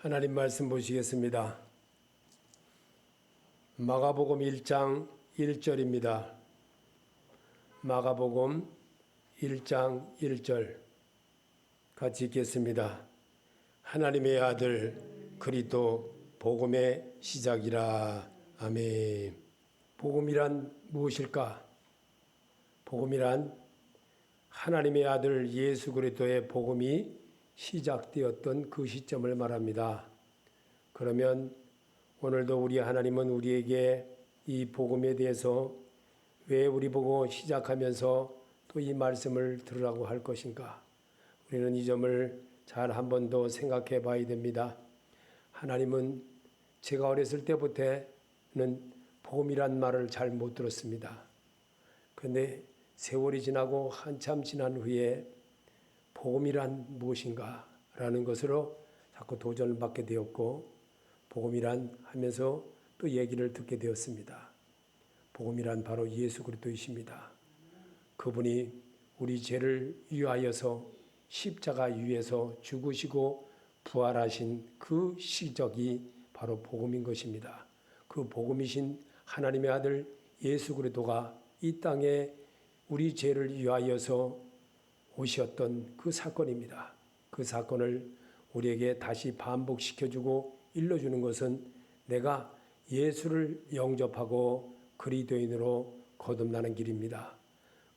하나님 말씀 보시겠습니다. 마가복음 1장 1절입니다. 마가복음 1장 1절 같이 읽겠습니다. 하나님의 아들 그리스도 복음의 시작이라. 아멘. 복음이란 무엇일까? 복음이란 하나님의 아들 예수 그리스도의 복음이 시작되었던 그 시점을 말합니다. 그러면 오늘도 우리 하나님은 우리에게 이 복음에 대해서 왜 우리 보고 시작하면서 또 이 말씀을 들으라고 할 것인가? 우리는 이 점을 잘 한 번 더 생각해 봐야 됩니다. 하나님은 제가 어렸을 때부터는 복음이란 말을 잘 못 들었습니다. 그런데 세월이 지나고 한참 지난 후에 복음이란 무엇인가? 라는 것으로 자꾸 도전을 받게 되었고, 복음이란 하면서 또 얘기를 듣게 되었습니다. 복음이란 바로 예수 그리스도이십니다. 그분이 우리 죄를 위하여서 십자가 위에서 죽으시고 부활하신 그 시적이 바로 복음인 것입니다. 그 복음이신 하나님의 아들 예수 그리스도가 이 땅에 우리 죄를 위하여서 오셨던 그 사건입니다. 그 사건을 우리에게 다시 반복시켜주고 일러주는 것은 내가 예수를 영접하고 그리스도인으로 거듭나는 길입니다.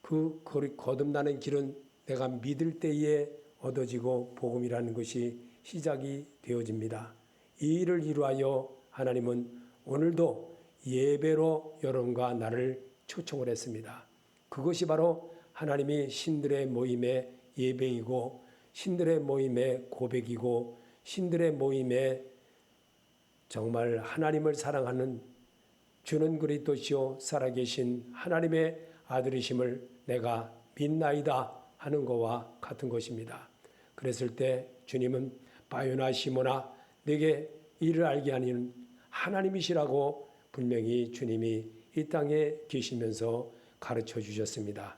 그 거듭나는 길은 내가 믿을 때에 얻어지고 복음이라는 것이 시작이 되어집니다. 이 일을 이루하여 하나님은 오늘도 예배로 여러분과 나를 초청을 했습니다. 그것이 바로 하나님이 신들의 모임의 예배이고 신들의 모임의 고백이고 신들의 모임의 정말 하나님을 사랑하는 주는 그리스도시요 살아계신 하나님의 아들이심을 내가 믿나이다 하는 것과 같은 것입니다. 그랬을 때 주님은 바요나 시모나 내게 이를 알게 하는 하나님이시라고 분명히 주님이 이 땅에 계시면서 가르쳐 주셨습니다.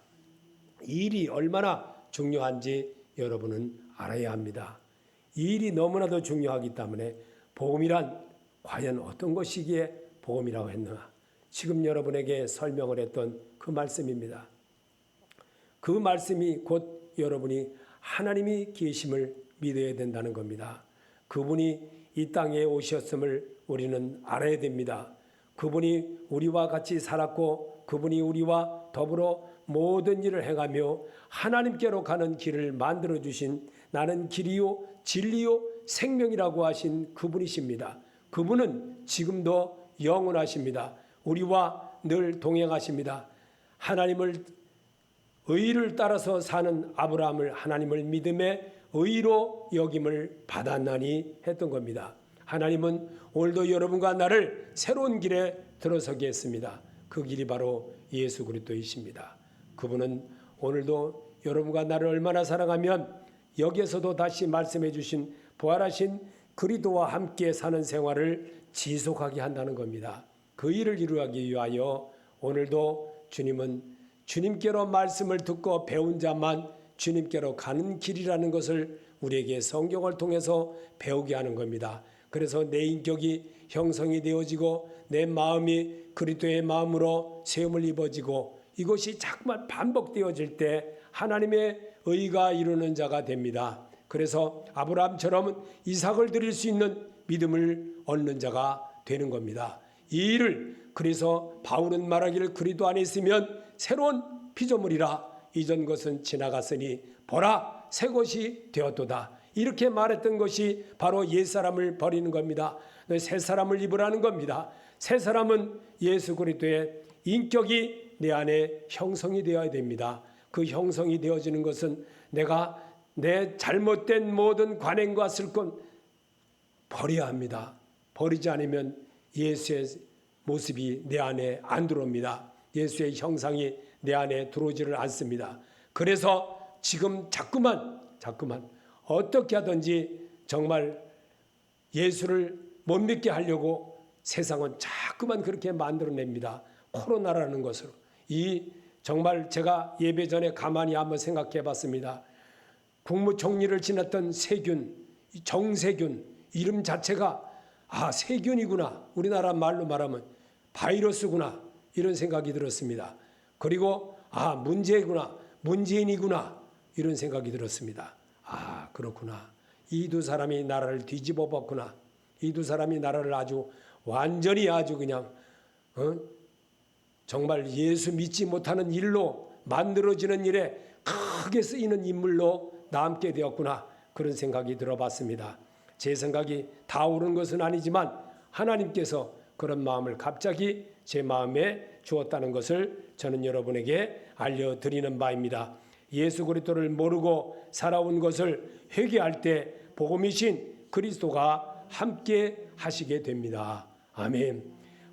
이 일이 얼마나 중요한지 여러분은 알아야 합니다. 이 일이 너무나도 중요하기 때문에 복음이란 과연 어떤 것이기에 복음이라고 했나? 지금 여러분에게 설명을 했던 그 말씀입니다. 그 말씀이 곧 여러분이 하나님이 계심을 믿어야 된다는 겁니다. 그분이 이 땅에 오셨음을 우리는 알아야 됩니다. 그분이 우리와 같이 살았고 그분이 우리와 더불어 모든 일을 행하며 하나님께로 가는 길을 만들어주신 나는 길이요 진리요 생명이라고 하신 그분이십니다. 그분은 지금도 영원하십니다. 우리와 늘 동행하십니다. 하나님을 의를 따라서 사는 아브라함을 하나님을 믿음의 의로 여김을 받았나니 했던 겁니다. 하나님은 오늘도 여러분과 나를 새로운 길에 들어서게 했습니다. 그 길이 바로 예수 그리스도이십니다. 그분은 오늘도 여러분과 나를 얼마나 사랑하면 여기에서도 다시 말씀해 주신 부활하신 그리스도와 함께 사는 생활을 지속하게 한다는 겁니다. 그 일을 이루기 위하여 오늘도 주님은 주님께로 말씀을 듣고 배운 자만 주님께로 가는 길이라는 것을 우리에게 성경을 통해서 배우게 하는 겁니다. 그래서 내 인격이 형성이 되어지고 내 마음이 그리스도의 마음으로 세움을 입어지고 이것이 자꾸만 반복되어질 때 하나님의 의가 이루는 자가 됩니다. 그래서 아브라함처럼 이삭을 드릴 수 있는 믿음을 얻는 자가 되는 겁니다. 이 일을 그래서 바울은 말하기를 그리스도 안에 있으면 새로운 피조물이라 이전 것은 지나갔으니 보라 새 것이 되었도다. 이렇게 말했던 것이 바로 옛사람을 버리는 겁니다. 새 사람을 입으라는 겁니다. 새 사람은 예수 그리스도의 인격이 내 안에 형성이 되어야 됩니다. 그 형성이 되어지는 것은 내가 내 잘못된 모든 관행과 슬건 버려야 합니다. 버리지 않으면 예수의 모습이 내 안에 안 들어옵니다. 예수의 형상이 내 안에 들어오지를 않습니다. 그래서 지금 자꾸만 어떻게 하든지 정말 예수를 못 믿게 하려고 세상은 자꾸만 그렇게 만들어냅니다. 코로나라는 것으로. 이 정말 제가 예배 전에 가만히 한번 생각해 봤습니다. 국무총리를 지냈던 세균, 정세균, 이름 자체가 세균이구나, 우리나라 말로 말하면 바이러스구나, 이런 생각이 들었습니다. 그리고 문제구나, 문재인이구나, 이런 생각이 들었습니다. 그렇구나. 이 두 사람이 나라를 뒤집어 봤구나. 이 두 사람이 나라를 완전히 그냥 정말 예수 믿지 못하는 일로 만들어지는 일에 크게 쓰이는 인물로 남게 되었구나. 그런 생각이 들어봤습니다. 제 생각이 다 옳은 것은 아니지만 하나님께서 그런 마음을 갑자기 제 마음에 주었다는 것을 저는 여러분에게 알려드리는 바입니다. 예수 그리스도를 모르고 살아온 것을 회개할 때 복음이신 그리스도가 함께 하시게 됩니다. 아멘.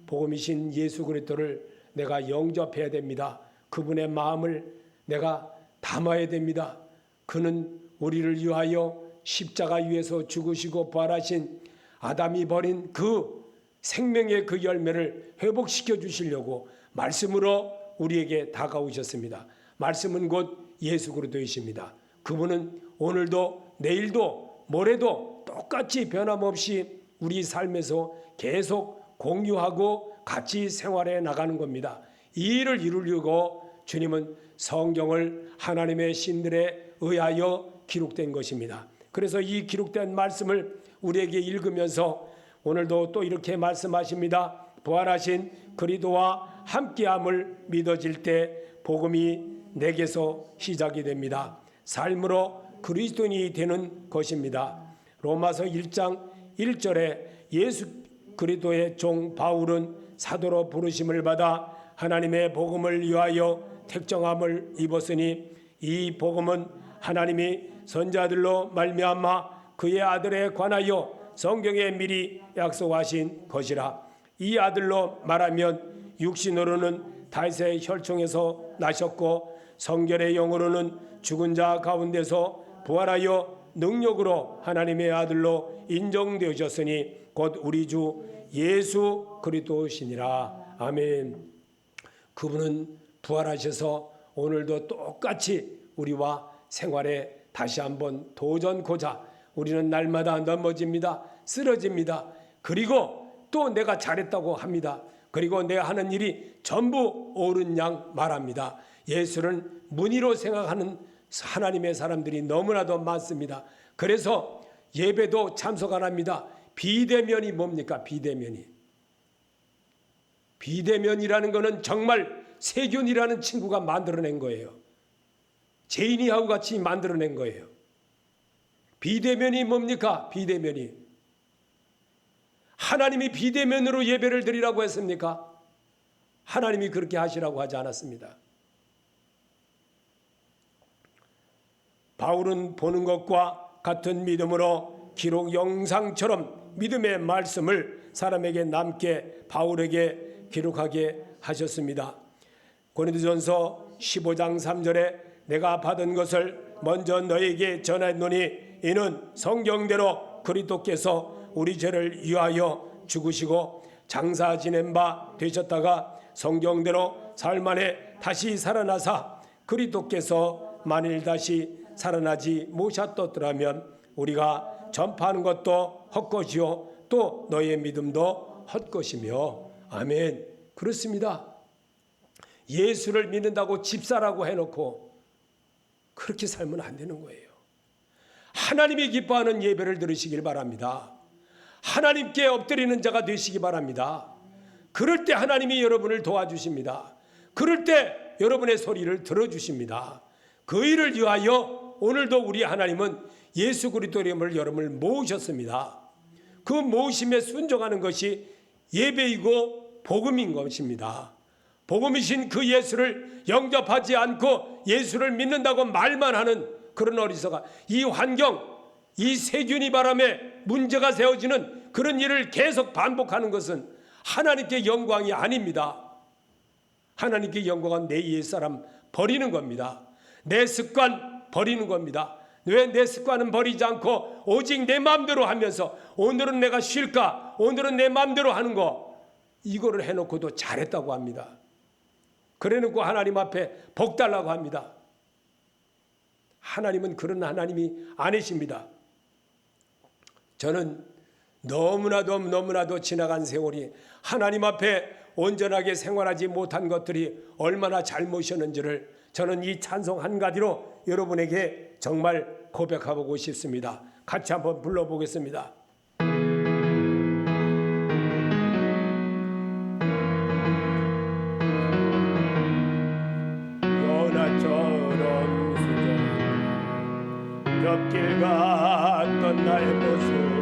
복음이신 예수 그리스도를 내가 영접해야 됩니다. 그분의 마음을 내가 담아야 됩니다. 그는 우리를 위하여 십자가 위에서 죽으시고 부활하신 아담이 버린 그 생명의 그 열매를 회복시켜 주시려고 말씀으로 우리에게 다가오셨습니다. 말씀은 곧 예수 그리스도이십니다. 그분은 오늘도 내일도 모레도 똑같이 변함없이 우리 삶에서 계속 공유하고 같이 생활해 나가는 겁니다. 이 일을 이루려고 주님은 성경을 하나님의 신들에 의하여 기록된 것입니다. 그래서 이 기록된 말씀을 우리에게 읽으면서 오늘도 또 이렇게 말씀하십니다. 부활하신 그리스도와 함께함을 믿어질 때 복음이 내게서 시작이 됩니다. 삶으로 그리스도인이 되는 것입니다. 로마서 1장 1절에 예수 그리스도의 종 바울은 사도로 부르심을 받아 하나님의 복음을 위하여 택정함을 입었으니 이 복음은 하나님이 선자들로 말미암아 그의 아들에 관하여 성경에 미리 약속하신 것이라. 이 아들로 말하면 육신으로는 다윗의 혈통에서 나셨고 성결의 영으로는 죽은 자 가운데서 부활하여 능력으로 하나님의 아들로 인정되셨으니 곧 우리 주 예수 그리스도시니라. 아멘. 그분은 부활하셔서 오늘도 똑같이 우리와 생활에 다시 한번 도전코자 우리는 날마다 넘어집니다. 쓰러집니다. 그리고 또 내가 잘했다고 합니다. 그리고 내가 하는 일이 전부 옳은 양 말합니다. 예수를 문의로 생각하는 하나님의 사람들이 너무나도 많습니다. 그래서 예배도 참석 안 합니다. 비대면이 뭡니까? 비대면이라는 것은 정말 세균이라는 친구가 만들어낸 거예요. 제인이하고 같이 만들어낸 거예요. 비대면이 뭡니까? 비대면이. 하나님이 비대면으로 예배를 드리라고 했습니까? 하나님이 그렇게 하시라고 하지 않았습니다. 바울은 보는 것과 같은 믿음으로 기록 영상처럼 믿음의 말씀을 사람에게 남게 바울에게 기록하게 하셨습니다. 고린도전서 15장 3절에 내가 받은 것을 먼저 너에게 전했노니 이는 성경대로 그리스도께서 우리 죄를 위하여 죽으시고 장사 지낸 바 되셨다가 성경대로 사흘 만에 다시 살아나사 그리스도께서 만일 다시 살아나지 못하셨더라면 우리가 전파하는 것도 헛것이요 또 너의 믿음도 헛것이며. 아멘. 그렇습니다. 예수를 믿는다고 집사라고 해놓고 그렇게 살면 안 되는 거예요. 하나님이 기뻐하는 예배를 들으시길 바랍니다. 하나님께 엎드리는 자가 되시기 바랍니다. 그럴 때 하나님이 여러분을 도와주십니다. 그럴 때 여러분의 소리를 들어주십니다. 그 일을 위하여 오늘도 우리 하나님은 예수 그리스도의 이름을 여러분을 모으셨습니다. 그 모으심에 순종하는 것이 예배이고 복음인 것입니다. 복음이신 그 예수를 영접하지 않고 예수를 믿는다고 말만 하는 그런 어리석은 이 환경, 이 세균이 바람에 문제가 세워지는 그런 일을 계속 반복하는 것은 하나님께 영광이 아닙니다. 하나님께 영광은 내 옛사람 버리는 겁니다. 내 습관 버리는 겁니다. 왜 내 습관은 버리지 않고 오직 내 마음대로 하면서 오늘은 내가 쉴까? 오늘은 내 마음대로 하는 거 이거를 해놓고도 잘했다고 합니다. 그래놓고 하나님 앞에 복 달라고 합니다. 하나님은 그런 하나님이 아니십니다. 저는 너무나도 지나간 세월이 하나님 앞에 온전하게 생활하지 못한 것들이 얼마나 잘못이었는지를 저는 이 찬송 한 가지로 여러분에게 정말 고백하고 싶습니다. 같이 한번 불러보겠습니다. 요나처럼 수정 옆길 갔던 나의 모습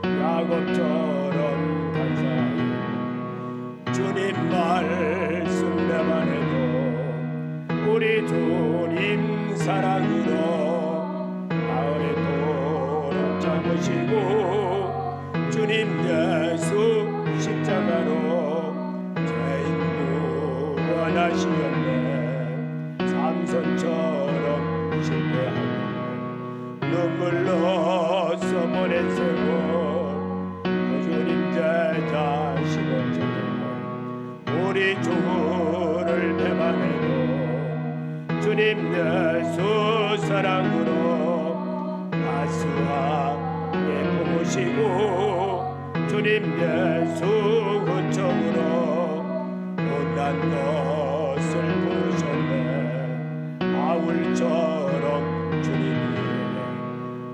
야곱처럼 간사히 주님 말씀대만 해도 우리 주님 사랑으로 마을에 도록 잡으시고 주님 예수 십자가로 죄인 구원하시었네. 삼손처럼 실패하고 눈물로 써보낸 세월 주님 제자 시건처럼 우리 주를 배반해도 주님 예수 사랑으로 가스하게 품으시고 주님 예수 은총으로 못난 것을 부르셨네. 바울처럼 주님이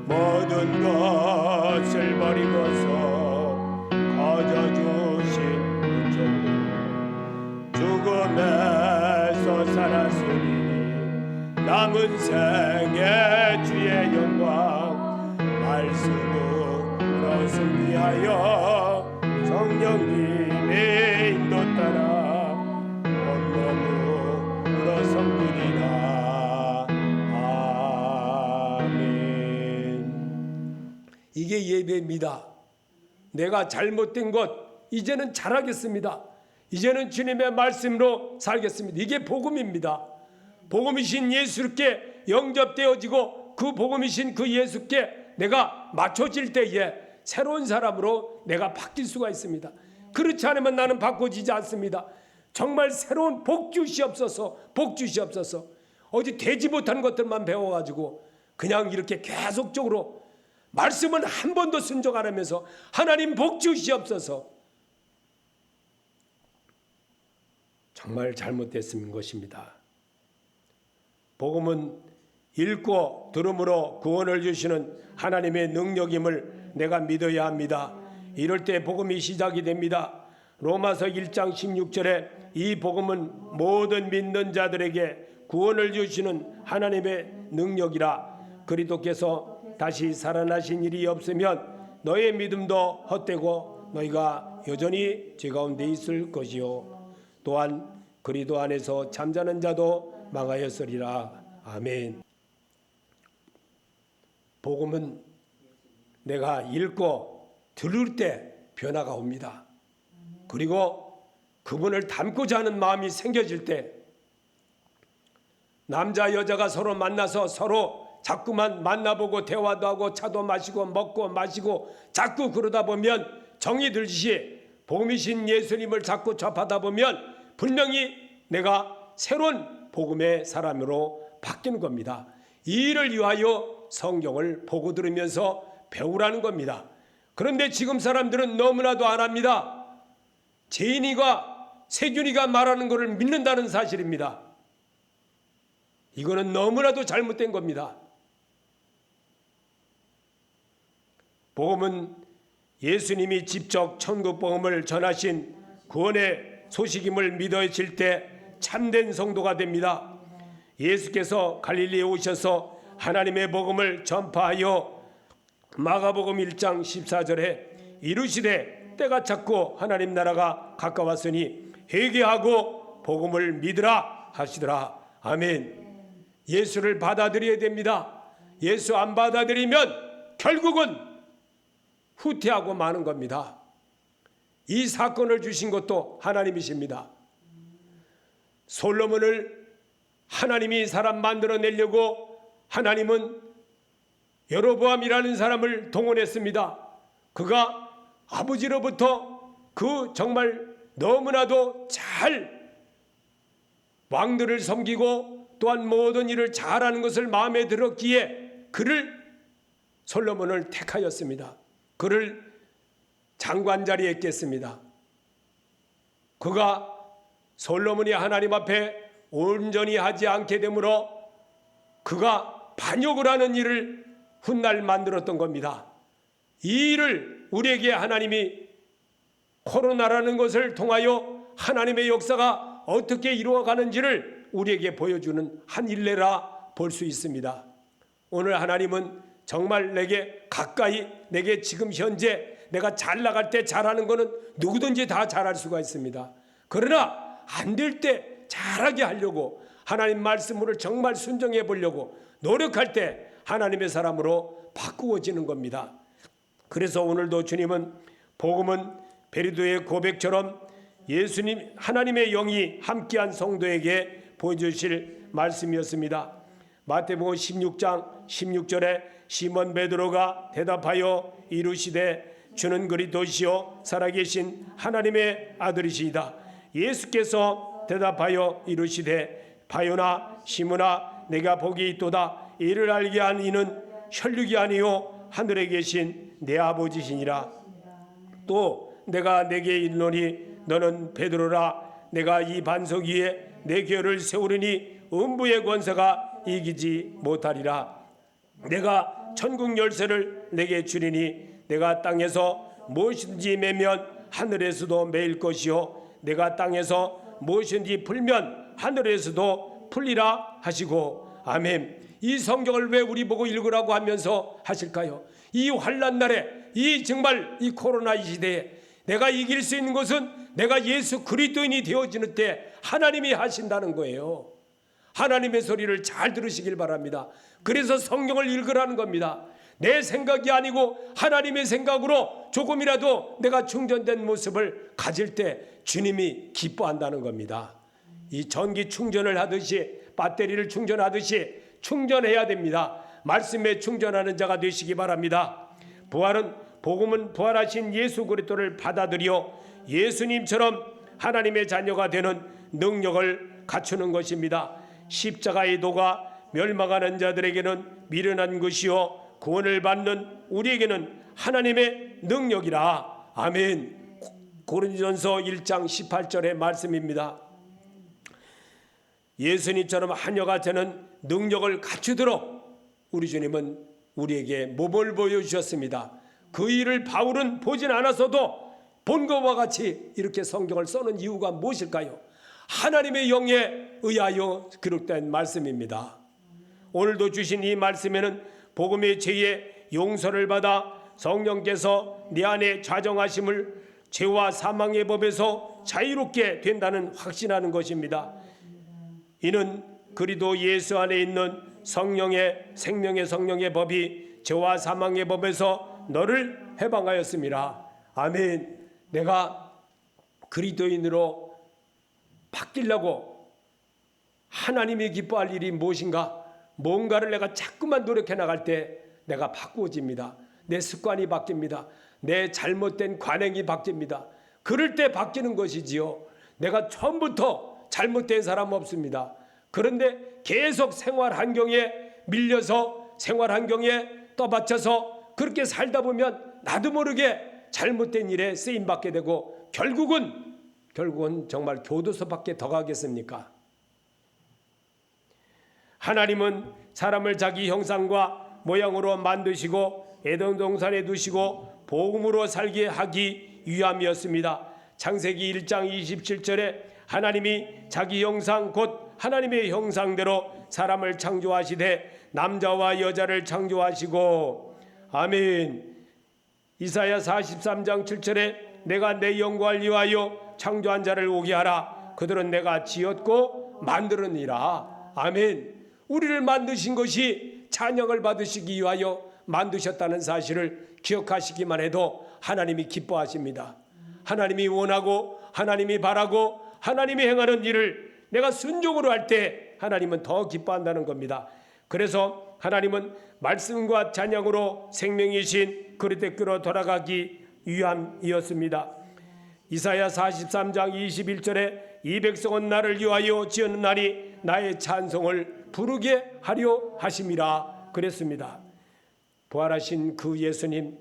모든 것을 버리고서 거저주신 은총으로 죽음에서 살았으니 남은 생애 주의 영광 말씀으로 승리하여 성령님의 인도 따라 온몸으로 섬기리라. 아멘. 이게 예배입니다. 내가 잘못된 것 이제는 잘하겠습니다. 이제는 주님의 말씀으로 살겠습니다. 이게 복음입니다. 복음이신 예수께 영접되어지고 그 복음이신 그 예수께 내가 맞춰질 때에 새로운 사람으로 내가 바뀔 수가 있습니다. 그렇지 않으면 나는 바꿔지지 않습니다. 정말 새로운 복 주시옵소서. 복 주시옵소서. 어디 되지 못한 것들만 배워가지고 그냥 이렇게 계속적으로 말씀은 한 번도 순종 안 하면서 하나님 복 주시옵소서. 정말 잘못됐은 것입니다. 복음은 읽고 들음으로 구원을 주시는 하나님의 능력임을 내가 믿어야 합니다. 이럴 때 복음이 시작이 됩니다. 로마서 1장 16절에 이 복음은 모든 믿는 자들에게 구원을 주시는 하나님의 능력이라. 그리스도께서 다시 살아나신 일이 없으면 너의 믿음도 헛되고 너희가 여전히 죄 가운데 있을 것이요 또한 그리스도 안에서 잠자는 자도 망하였으리라. 아멘. 복음은 내가 읽고 들을 때 변화가 옵니다. 그리고 그분을 닮고자 하는 마음이 생겨질 때 남자 여자가 서로 만나서 서로 자꾸만 만나보고 대화도 하고 차도 마시고 먹고 마시고 자꾸 그러다 보면 정이 들듯이 복음이신 예수님을 자꾸 접하다 보면 분명히 내가 새로운 복음의 사람으로 바뀌는 겁니다. 이 일을 위하여 성경을 보고 들으면서 배우라는 겁니다. 그런데 지금 사람들은 너무나도 안 합니다. 제인이가 세균이가 말하는 것을 믿는다는 사실입니다. 이거는 너무나도 잘못된 겁니다. 복음은 예수님이 직접 천국 복음을 전하신 구원의 소식임을 믿어질 때 참된 성도가 됩니다. 예수께서 갈릴리에 오셔서 하나님의 복음을 전파하여 마가복음 1장 14절에 이르시되 때가 찼고 하나님 나라가 가까웠으니 회개하고 복음을 믿으라 하시더라. 아멘. 예수를 받아들여야 됩니다. 예수 안 받아들이면 결국은 후퇴하고 마는 겁니다. 이 사건을 주신 것도 하나님이십니다. 솔로몬을 하나님이 사람 만들어내려고 하나님은 여로보암이라는 사람을 동원했습니다. 그가 아버지로부터 그 정말 너무나도 잘 왕들을 섬기고 또한 모든 일을 잘하는 것을 마음에 들었기에 그를 솔로몬을 택하였습니다. 그를 장관 자리에 있겠습니다. 그가 솔로몬이 하나님 앞에 온전히 하지 않게 되므로 그가 반역을 하는 일을 훗날 만들었던 겁니다. 이 일을 우리에게 하나님이 코로나라는 것을 통하여 하나님의 역사가 어떻게 이루어가는지를 우리에게 보여주는 한 일례라 볼 수 있습니다. 오늘 하나님은 정말 내게 가까이, 내게 지금 현재 내가 잘 나갈 때 잘하는 거는 누구든지 다 잘할 수가 있습니다. 그러나 안 될 때 잘하게 하려고 하나님 말씀을 정말 순종해 보려고 노력할 때 하나님의 사람으로 바꾸어지는 겁니다. 그래서 오늘도 주님은 복음은 베드로의 고백처럼 예수님 하나님의 영이 함께한 성도에게 보여주실 말씀이었습니다. 마태복음 16장 16절에 시몬 베드로가 대답하여 이르시되 주는 그리스도시요 살아계신 하나님의 아들이시이다. 예수께서 대답하여 이르시되 바요나 시몬아 내가 복이 있도다. 이를 알게 한 이는 혈육이 아니요 하늘에 계신 내 아버지시니라. 또 내가 내게 이르노니 너는 베드로라. 내가 이 반석 위에 내 교회를 세우리니 음부의 권세가 이기지 못하리라. 내가 천국 열쇠를 내게 주리니 내가 땅에서 무엇이든지 매면 하늘에서도 매일 것이요 내가 땅에서 무엇이든지 풀면 하늘에서도 풀리라 하시고. 아멘. 이 성경을 왜 우리 보고 읽으라고 하면서 하실까요? 이 환난 날에, 이 정말 이 코로나 이 시대에 내가 이길 수 있는 것은 내가 예수 그리스도인이 되어지는 때 하나님이 하신다는 거예요. 하나님의 소리를 잘 들으시길 바랍니다. 그래서 성경을 읽으라는 겁니다. 내 생각이 아니고 하나님의 생각으로 조금이라도 내가 충전된 모습을 가질 때 주님이 기뻐한다는 겁니다. 이 전기 충전을 하듯이, 배터리를 충전하듯이 충전해야 됩니다. 말씀에 충전하는 자가 되시기 바랍니다. 복음은 부활하신 예수 그리스도를 받아들여 예수님처럼 하나님의 자녀가 되는 능력을 갖추는 것입니다. 십자가의 도가 멸망하는 자들에게는 미련한 것이요 구원을 받는 우리에게는 하나님의 능력이라. 아멘. 고린도전서 1장 18절의 말씀입니다. 예수님처럼 하녀가 되는 능력을 갖추도록 우리 주님은 우리에게 몸을 보여주셨습니다. 그 일을 바울은 보진 않았어도 본 것과 같이 이렇게 성경을 써는 이유가 무엇일까요? 하나님의 영에 의하여 기록된 말씀입니다. 오늘도 주신 이 말씀에는 복음의 죄의 용서를 받아 성령께서 네 안에 좌정하심을 죄와 사망의 법에서 자유롭게 된다는 확신하는 것입니다. 이는 그리스도 예수 안에 있는 성령의 생명의 성령의 법이 죄와 사망의 법에서 너를 해방하였습니다. 아멘. 내가 그리스도인으로 바뀌려고 하나님이 기뻐할 일이 무엇인가? 뭔가를 내가 자꾸만 노력해 나갈 때 내가 바꾸어집니다. 내 습관이 바뀝니다. 내 잘못된 관행이 바뀝니다. 그럴 때 바뀌는 것이지요. 내가 처음부터 잘못된 사람 없습니다. 그런데 계속 생활 환경에 밀려서 생활 환경에 떠받쳐서 그렇게 살다 보면 나도 모르게 잘못된 일에 쓰임 받게 되고 결국은 정말 교도소밖에 더 가겠습니까? 하나님은 사람을 자기 형상과 모양으로 만드시고 에덴 동산에 두시고 복음으로 살게 하기 위함이었습니다. 창세기 1장 27절에 하나님이 자기 형상 곧 하나님의 형상대로 사람을 창조하시되 남자와 여자를 창조하시고. 아멘. 이사야 43장 7절에 내가 내 영광을 위하여 창조한 자를 오게 하라. 그들은 내가 지었고 만들었니라. 아멘. 우리를 만드신 것이 찬양을 받으시기 위하여 만드셨다는 사실을 기억하시기만 해도 하나님이 기뻐하십니다. 하나님이 원하고 하나님이 바라고 하나님이 행하는 일을 내가 순종으로 할 때 하나님은 더 기뻐한다는 겁니다. 그래서 하나님은 말씀과 찬양으로 생명이신 그리스도께로 돌아가기 위함이었습니다. 이사야 43장 21절에 이 백성은 나를 위하여 지었나니 나의 찬송을 부르게 하려 하심이라 그랬습니다. 부활하신 그 예수님,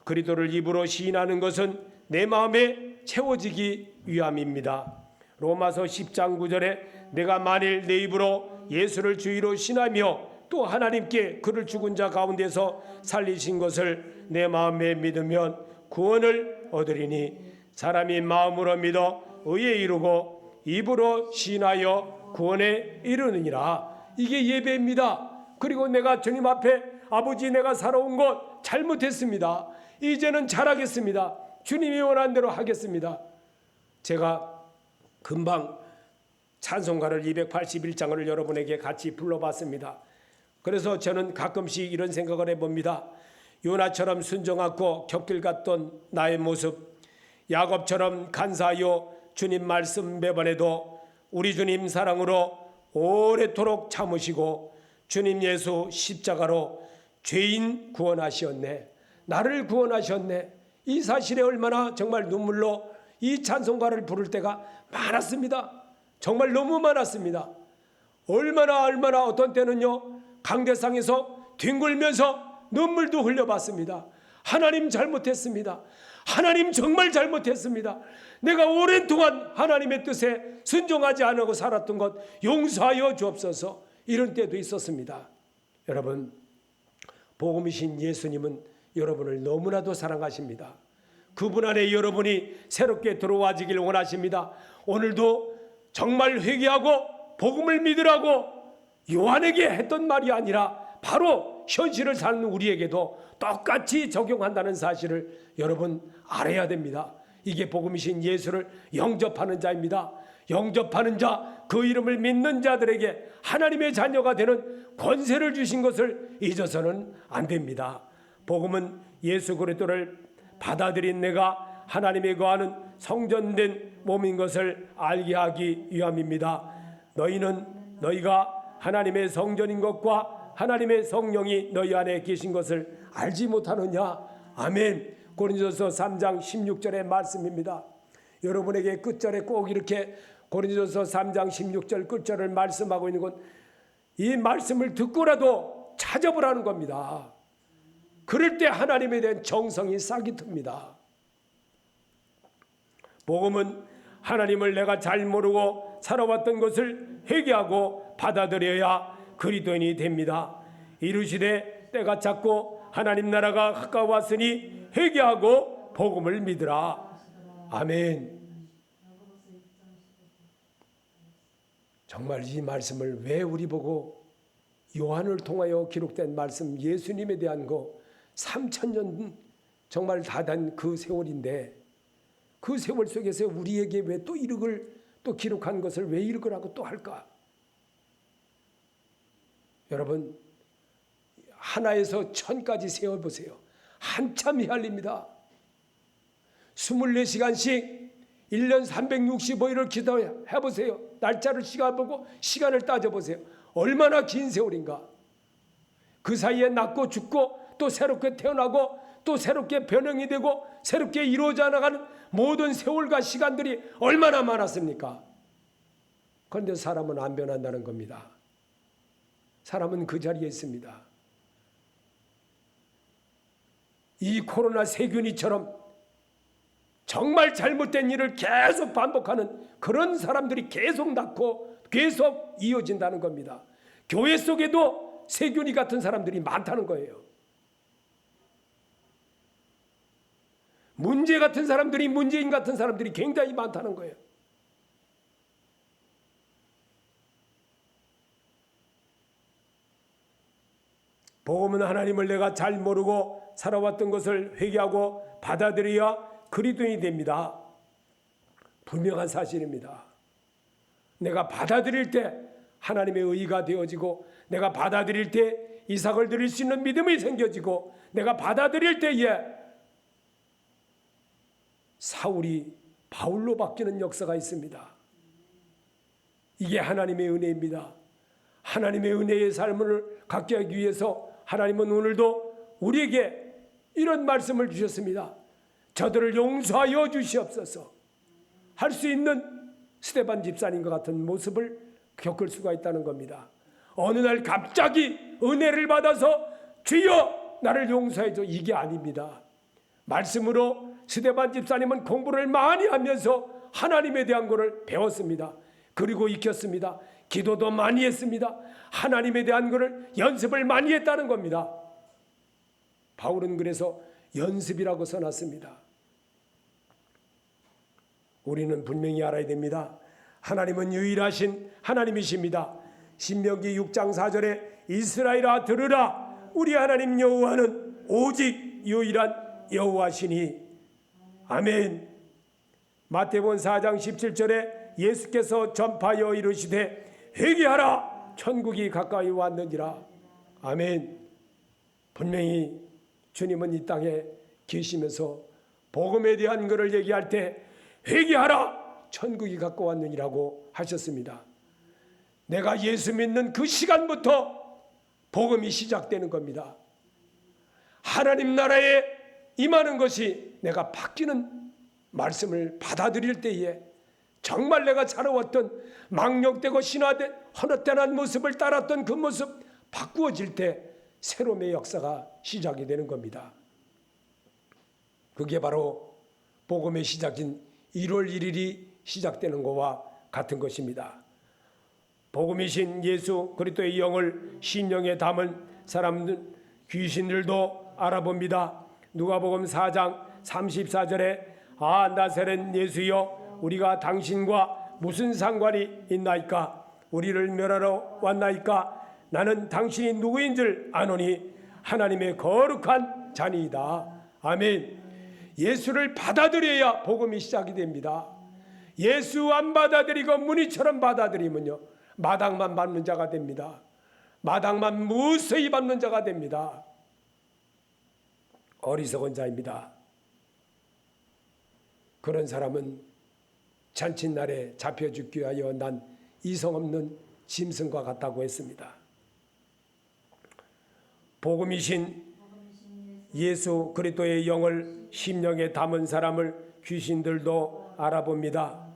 그리스도를 입으로 시인하는 것은 내 마음에 채워지기 위함입니다. 로마서 10장 9절에 내가 만일 내 입으로 예수를 주의로 신하며 또 하나님께 그를 죽은 자 가운데서 살리신 것을 내 마음에 믿으면 구원을 얻으리니 사람이 마음으로 믿어 의에 이르고 입으로 시인하여 구원에 이르느니라. 이게 예배입니다. 그리고 내가 주님 앞에 아버지 내가 살아온 것 잘못했습니다. 이제는 잘하겠습니다. 주님이 원하는 대로 하겠습니다. 제가 금방 찬송가를 281장을 여러분에게 같이 불러봤습니다. 그래서 저는 가끔씩 이런 생각을 해봅니다. 요나처럼 순종하고 곁길 갔던 나의 모습, 야곱처럼 간사하여 주님 말씀 매번에도 우리 주님 사랑으로 오래도록 참으시고 주님 예수 십자가로 죄인 구원하셨네, 나를 구원하셨네. 이 사실에 얼마나 정말 눈물로 이 찬송가를 부를 때가 많았습니다. 정말 너무 많았습니다. 얼마나 어떤 때는요 강대상에서 뒹굴면서 눈물도 흘려봤습니다. 하나님 잘못했습니다. 하나님 정말 잘못했습니다. 내가 오랜 동안 하나님의 뜻에 순종하지 않고 살았던 것 용서하여 주옵소서. 이런 때도 있었습니다. 여러분, 복음이신 예수님은 여러분을 너무나도 사랑하십니다. 그분 안에 여러분이 새롭게 들어와지길 원하십니다. 오늘도 정말 회개하고 복음을 믿으라고 요한에게 했던 말이 아니라 바로 현실을 사는 우리에게도 똑같이 적용한다는 사실을 여러분 알아야 됩니다. 이게 복음이신 예수를 영접하는 자입니다. 영접하는 자, 그 이름을 믿는 자들에게 하나님의 자녀가 되는 권세를 주신 것을 잊어서는 안 됩니다. 복음은 예수 그리스도를 받아들인 내가 하나님의 거하는 성전된 몸인 것을 알게 하기 위함입니다. 너희가 하나님의 성전인 것과 하나님의 성령이 너희 안에 계신 것을 알지 못하느냐. 아멘. 고린도서 3장 16절의 말씀입니다. 여러분에게 끝절에 꼭 이렇게 고린도서 3장 16절 끝절을 말씀하고 있는 건 이 말씀을 듣고라도 찾아보라는 겁니다. 그럴 때 하나님에 대한 정성이 싹이 틉니다. 복음은 하나님을 내가 잘 모르고 살아왔던 것을 회개하고 받아들여야 그리스도인이 됩니다. 이르시되 때가 찼고 하나님 나라가 가까웠으니 회개하고 복음을 믿으라. 아멘. 정말 이 말씀을 왜 우리 보고 요한을 통하여 기록된 말씀 예수님에 대한 거 3000년 정말 다 된 그 세월인데 그 세월 속에서 우리에게 왜 또 이룩을 또 기록한 것을 왜 읽으라고 또 할까? 여러분, 하나에서 1000까지 세어보세요. 한참 헤아립니다. 24시간씩 1년 365일을 기도해보세요. 날짜를 시간 보고 시간을 따져보세요. 얼마나 긴 세월인가. 그 사이에 낳고 죽고 또 새롭게 태어나고 또 새롭게 변형이 되고 새롭게 이루어져 나가는 모든 세월과 시간들이 얼마나 많았습니까? 그런데 사람은 안 변한다는 겁니다. 사람은 그 자리에 있습니다. 이 코로나 세균이처럼 정말 잘못된 일을 계속 반복하는 그런 사람들이 계속 낳고 계속 이어진다는 겁니다. 교회 속에도 세균이 같은 사람들이 많다는 거예요. 문제 같은 사람들이, 문재인 같은 사람들이 굉장히 많다는 거예요. 복음은 하나님을 내가 잘 모르고 살아왔던 것을 회개하고 받아들여야 그리스도인이 됩니다. 분명한 사실입니다. 내가 받아들일 때 하나님의 의가 되어지고, 내가 받아들일 때 이삭을 드릴 수 있는 믿음이 생겨지고, 내가 받아들일 때에 사울이 바울로 바뀌는 역사가 있습니다. 이게 하나님의 은혜입니다. 하나님의 은혜의 삶을 갖게 하기 위해서 하나님은 오늘도 우리에게 이런 말씀을 주셨습니다. 저들을 용서하여 주시옵소서. 할 수 있는 스데반 집사님과 같은 모습을 겪을 수가 있다는 겁니다. 어느 날 갑자기 은혜를 받아서 주여 나를 용서해 줘, 이게 아닙니다. 말씀으로 스데반 집사님은 공부를 많이 하면서 하나님에 대한 것을 배웠습니다. 그리고 익혔습니다. 기도도 많이 했습니다. 하나님에 대한 것을 연습을 많이 했다는 겁니다. 바울은 그래서 연습이라고 써놨습니다. 우리는 분명히 알아야 됩니다. 하나님은 유일하신 하나님이십니다. 신명기 6장 4절에 이스라엘아 들으라, 우리 하나님 여호와는 오직 유일한 여호와시니. 아멘. 마태복음 4장 17절에 예수께서 전파하여 이르시되 회개하라, 천국이 가까이 왔느니라. 아멘. 분명히 주님은 이 땅에 계시면서 복음에 대한 것을 얘기할 때 회개하라, 천국이 가까이 왔느니라고 하셨습니다. 내가 예수 믿는 그 시간부터 복음이 시작되는 겁니다. 하나님 나라에 임하는 것이 내가 바뀌는 말씀을 받아들일 때에 정말 내가 살아왔던 망령되고 신화된 허릇된 모습을 따랐던 그 모습 바꾸어질 때 새로움의 역사가 시작이 되는 겁니다. 그게 바로 복음의 시작인 1월 1일이 시작되는 것과 같은 것입니다. 복음이신 예수 그리스도의 영을 심령에 담은 사람들, 귀신들도 알아봅니다. 누가복음 4장 34절에 아 나사렛 예수여, 우리가 당신과 무슨 상관이 있나이까? 우리를 멸하러 왔나이까? 나는 당신이 누구인 줄 아노니 하나님의 거룩한 자니이다. 아멘. 예수를 받아들여야 복음이 시작이 됩니다. 예수 안 받아들이고 무늬처럼 받아들이면요, 마당만 밟는 자가 됩니다. 마당만 무서히 밟는 자가 됩니다. 어리석은 자입니다. 그런 사람은 잔칫날에 잡혀 죽기 위하여 난 이성 없는 짐승과 같다고 했습니다. 복음이신 예수 그리스도의 영을 심령에 담은 사람을 귀신들도 알아봅니다.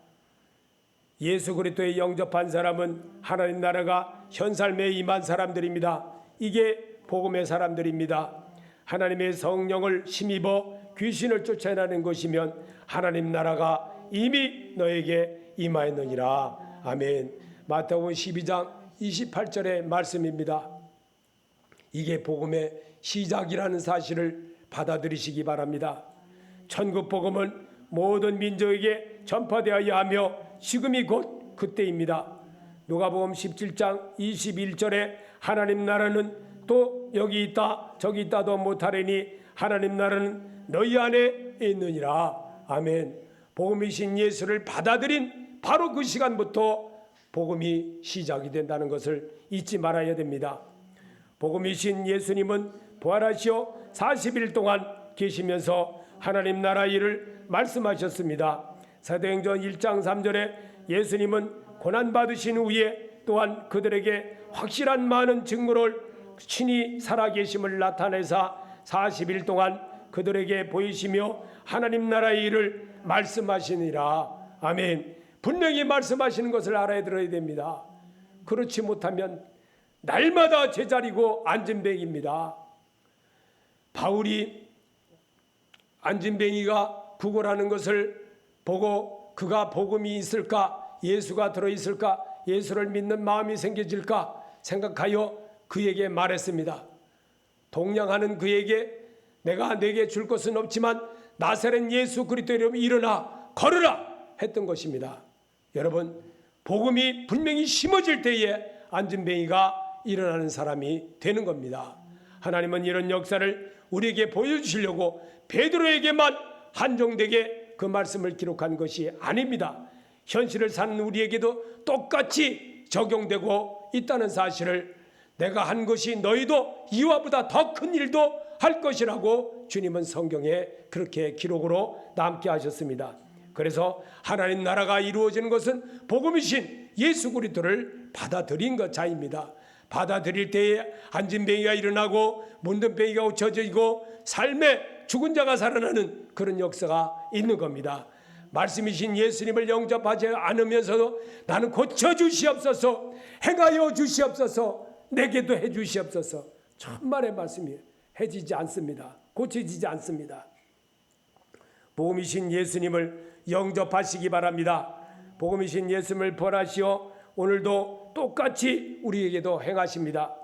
예수 그리스도에 영접한 사람은 하나님 나라가 현 삶에 임한 사람들입니다. 이게 복음의 사람들입니다. 하나님의 성령을 힘입어 귀신을 쫓아내는 것이면 하나님 나라가 이미 너에게 임하였느니라. 아멘. 마태복음 12장 28절의 말씀입니다. 이게 복음의 시작이라는 사실을 받아들이시기 바랍니다. 천국 복음은 모든 민족에게 전파되어야 하며 지금이 곧 그때입니다. 누가복음 17장 21절에 하나님 나라는 또 여기 있다 저기 있다도 못하리니 하나님 나라는 너희 안에 있느니라. 아멘. 복음이신 예수를 받아들인 바로 그 시간부터 복음이 시작이 된다는 것을 잊지 말아야 됩니다. 복음이신 예수님은 부활하시어 40일 동안 계시면서 하나님 나라 일을 말씀하셨습니다. 사도행전 1장 3절에 예수님은 고난받으신 후에 또한 그들에게 확실한 많은 증거를 친히 살아계심을 나타내사 40일 동안 그들에게 보이시며 하나님 나라의 일을 말씀하시니라. 아멘. 분명히 말씀하시는 것을 알아야 들어야 됩니다. 그렇지 못하면 날마다 제자리고 안진뱅이입니다. 바울이 안진뱅이가 구걸하는 것을 보고 그가 복음이 있을까, 예수가 들어있을까, 예수를 믿는 마음이 생겨질까 생각하여 그에게 말했습니다. 동냥하는 그에게 내가 내게 줄 것은 없지만 나사렛 예수 그리스도의 이름으로 일어나 걸으라 했던 것입니다. 여러분, 복음이 분명히 심어질 때에 안진뱅이가 일어나는 사람이 되는 겁니다. 하나님은 이런 역사를 우리에게 보여주시려고 베드로에게만 한정되게 그 말씀을 기록한 것이 아닙니다. 현실을 사는 우리에게도 똑같이 적용되고 있다는 사실을, 내가 한 것이 너희도 이와 보다 더 큰 일도 할 것이라고 주님은 성경에 그렇게 기록으로 남게 하셨습니다. 그래서 하나님 나라가 이루어지는 것은 복음이신 예수 그리스도를 받아들인 것 자입니다. 받아들일 때에 안진뱅이가 일어나고 문둥뱅이가 고쳐지고 삶에 죽은 자가 살아나는 그런 역사가 있는 겁니다. 말씀이신 예수님을 영접하지 않으면서도 나는 고쳐주시옵소서, 행하여 주시옵소서, 내게도 해주시옵소서, 천만의 말씀이에요. 해지지 않습니다. 고쳐지지 않습니다. 복음이신 예수님을 영접하시기 바랍니다. 복음이신 예수님을 벌하시어 오늘도 똑같이 우리에게도 행하십니다.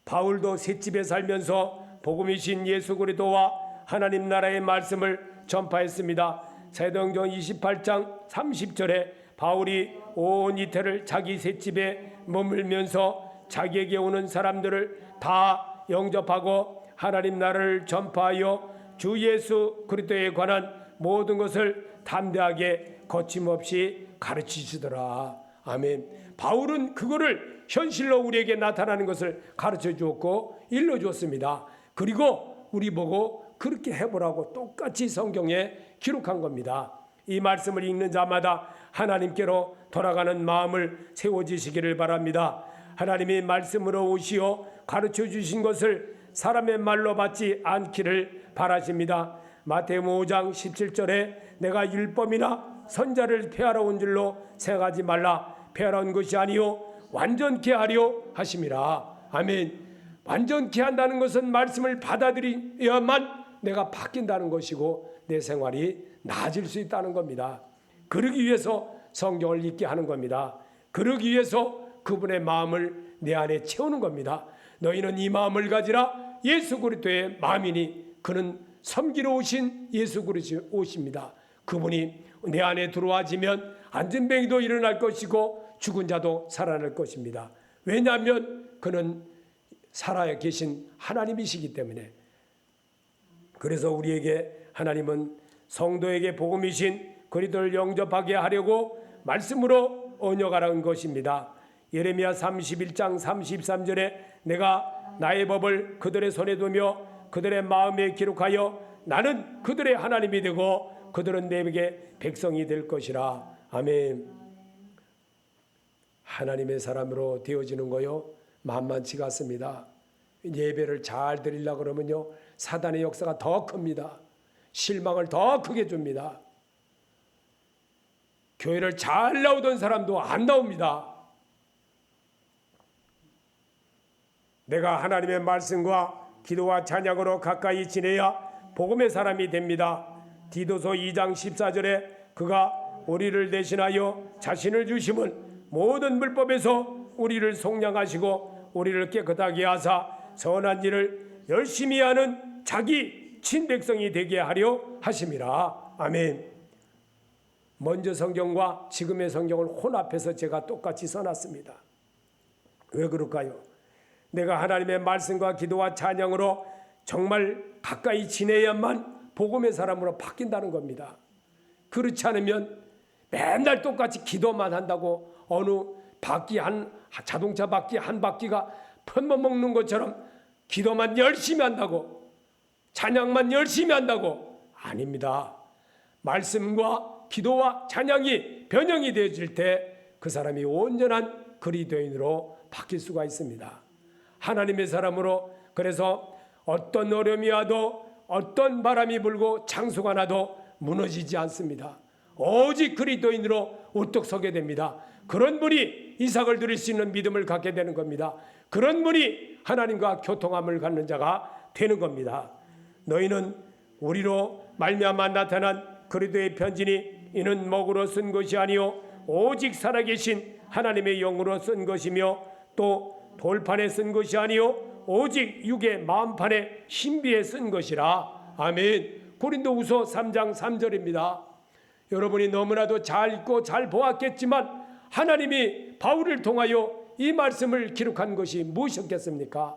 바울도 셋집에 살면서 복음이신 예수 그리스도와 하나님 나라의 말씀을 전파했습니다. 사도행전 28장 30절에 바울이 온 이태를 자기 셋집에 머물면서 자기에게 오는 사람들을 다 영접하고 하나님 나라를 전파하여 주 예수 그리스도에 관한 모든 것을 담대하게 거침없이 가르치시더라. 아멘. 바울은 그거를 현실로 우리에게 나타나는 것을 가르쳐 주었고 일러 주었습니다. 그리고 우리 보고 그렇게 해보라고 똑같이 성경에 기록한 겁니다. 이 말씀을 읽는 자마다 하나님께로 돌아가는 마음을 세워지시기를 바랍니다. 하나님이 말씀으로 오시어 가르쳐 주신 것을 사람의 말로 받지 않기를 바라십니다. 마태복음 5장 17절에 내가 율법이나 선자를 폐하러 온 줄로 생각하지 말라. 폐하러 온 것이 아니요 완전케 하려 하심이라. 아멘. 완전케 한다는 것은 말씀을 받아들여야만 내가 바뀐다는 것이고 내 생활이 나아질 수 있다는 겁니다. 그러기 위해서 성경을 읽게 하는 겁니다. 그러기 위해서 그분의 마음을 내 안에 채우는 겁니다. 너희는 이 마음을 가지라. 예수 그리스도의 마음이니 그는 섬기러 오신 예수 그리스도 오십니다. 그분이 내 안에 들어와지면 안전뱅이도 일어날 것이고 죽은 자도 살아날 것입니다. 왜냐하면 그는 살아 계신 하나님이시기 때문에. 그래서 우리에게 하나님은 성도에게 복음이신 그리스도를 영접하게 하려고 말씀으로 언역하라는 것입니다. 예레미야 31장 33절에 내가 나의 법을 그들의 손에 두며 그들의 마음에 기록하여 나는 그들의 하나님이 되고 그들은 내게 백성이 될 것이라. 아멘. 하나님의 사람으로 되어지는 거요 만만치가 않습니다. 예배를 잘 드리려고 그러면요 사단의 역사가 더 큽니다. 실망을 더 크게 줍니다. 교회를 잘 나오던 사람도 안 나옵니다. 내가 하나님의 말씀과 기도와 찬양으로 가까이 지내야 복음의 사람이 됩니다. 디도서 2장 14절에 그가 우리를 대신하여 자신을 주심은 모든 불법에서 우리를 속량하시고 우리를 깨끗하게 하사 선한 일을 열심히 하는 자기 친백성이 되게 하려 하심이라. 아멘. 먼저 성경과 지금의 성경을 혼합해서 제가 똑같이 써놨습니다. 왜 그럴까요? 내가 하나님의 말씀과 기도와 찬양으로 정말 가까이 지내야만 복음의 사람으로 바뀐다는 겁니다. 그렇지 않으면 맨날 똑같이 기도만 한다고 어느 바퀴 자동차 바퀴 한 바퀴가 편먹는 것처럼 기도만 열심히 한다고 찬양만 열심히 한다고 아닙니다. 말씀과 기도와 찬양이 변형이 되어질 때 그 사람이 온전한 그리스도인으로 바뀔 수가 있습니다. 하나님의 사람으로. 그래서 어떤 어려움이 와도 어떤 바람이 불고 창수가 나도 무너지지 않습니다. 오직 그리스도인으로 우뚝 서게 됩니다. 그런 분이 이삭을 드릴 수 있는 믿음을 갖게 되는 겁니다. 그런 분이 하나님과 교통함을 갖는 자가 되는 겁니다. 너희는 우리로 말미암아 나타난 그리스도의 편지니 이는 먹으로 쓴 것이 아니요 오직 살아계신 하나님의 영으로 쓴 것이며 또 돌판에 쓴 것이 아니요 오직 육의 마음판에 신비에 쓴 것이라. 아멘. 고린도후서 3장 3절입니다. 여러분이 너무나도 잘 읽고 잘 보았겠지만 하나님이 바울을 통하여 이 말씀을 기록한 것이 무엇이었겠습니까?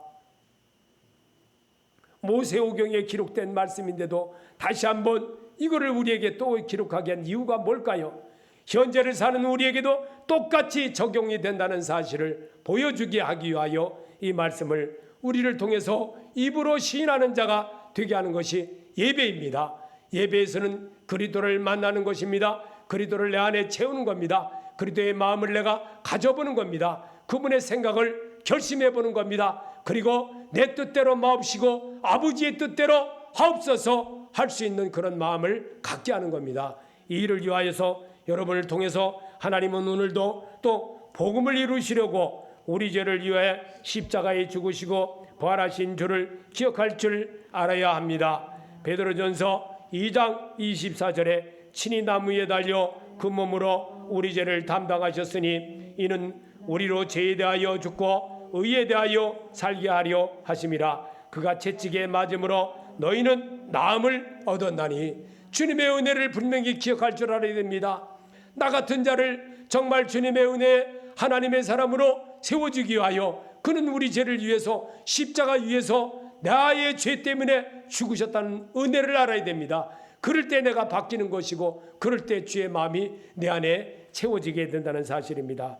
모세오경에 기록된 말씀인데도 다시 한번 이거를 우리에게 또 기록하게 한 이유가 뭘까요? 현재를 사는 우리에게도 똑같이 적용이 된다는 사실을 보여주게 하기 위하여 이 말씀을 우리를 통해서 입으로 시인하는 자가 되게 하는 것이 예배입니다. 예배에서는 그리스도를 만나는 것입니다. 그리스도를 내 안에 채우는 겁니다. 그리스도의 마음을 내가 가져보는 겁니다. 그분의 생각을 결심해보는 겁니다. 그리고 내 뜻대로 마옵시고 아버지의 뜻대로 하옵소서 할 수 있는 그런 마음을 갖게 하는 겁니다. 이 일을 위하여서 여러분을 통해서 하나님은 오늘도 또 복음을 이루시려고 우리 죄를 위하여 십자가에 죽으시고 부활하신 주를 기억할 줄 알아야 합니다. 베드로전서 2장 24절에 친히 나무에 달려 그 몸으로 우리 죄를 담당하셨으니 이는 우리로 죄에 대하여 죽고 의에 대하여 살게 하려 하심이라. 그가 채찍에 맞음으로 너희는 나음을 얻었나니. 주님의 은혜를 분명히 기억할 줄 알아야 됩니다. 나 같은 자를 정말 주님의 은혜, 하나님의 사람으로 세워주기 위하여 그는 우리 죄를 위해서 십자가 위에서 나의 죄 때문에 죽으셨다는 은혜를 알아야 됩니다. 그럴 때 내가 바뀌는 것이고 그럴 때 주의 마음이 내 안에 채워지게 된다는 사실입니다.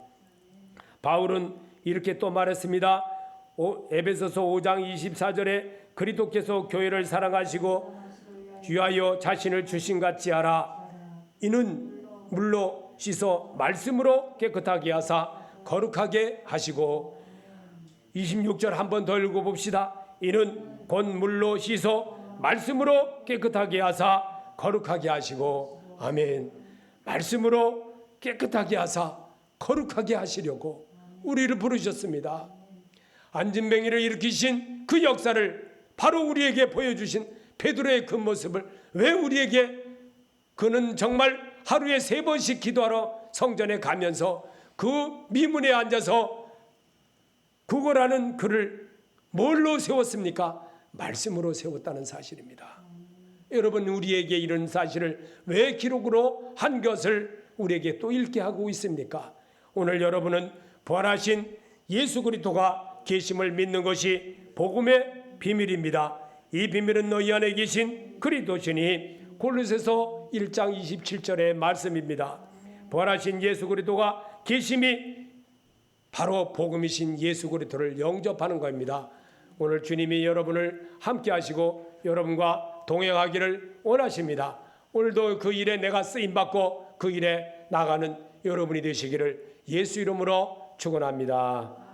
바울은 이렇게 또 말했습니다. 에베소서 5장 24절에 그리스도께서 교회를 사랑하시고 위하여 자신을 주신같이 하라. 이는 물로 씻어 말씀으로 깨끗하게 하사 거룩하게 하시고. 26절 한 번 더 읽어봅시다. 이는 곧 물로 씻어 말씀으로 깨끗하게 하사 거룩하게 하시고. 아멘. 말씀으로 깨끗하게 하사 거룩하게 하시려고 우리를 부르셨습니다. 안진뱅이를 일으키신 그 역사를 바로 우리에게 보여주신 베드로의 그 모습을 왜 우리에게, 그는 정말 하루에 3번씩 기도하러 성전에 가면서 그 미문에 앉아서 구걸하는 그를 뭘로 세웠습니까? 말씀으로 세웠다는 사실입니다. 여러분, 우리에게 이런 사실을 왜 기록으로 한 것을 우리에게 또 읽게 하고 있습니까? 오늘 여러분은 부활하신 예수 그리스도가 계심을 믿는 것이 복음의 비밀입니다. 이 비밀은 너희 안에 계신 그리스도시니. 골로새서 1장 27절의 말씀입니다. 부활하신 예수 그리스도가 계심이 바로 복음이신 예수 그리스도를 영접하는 겁니다. 오늘 주님이 여러분을 함께 하시고 여러분과 동행하기를 원하십니다. 오늘도 그 일에 내가 쓰임받고 그 일에 나가는 여러분이 되시기를 예수 이름으로 축원합니다.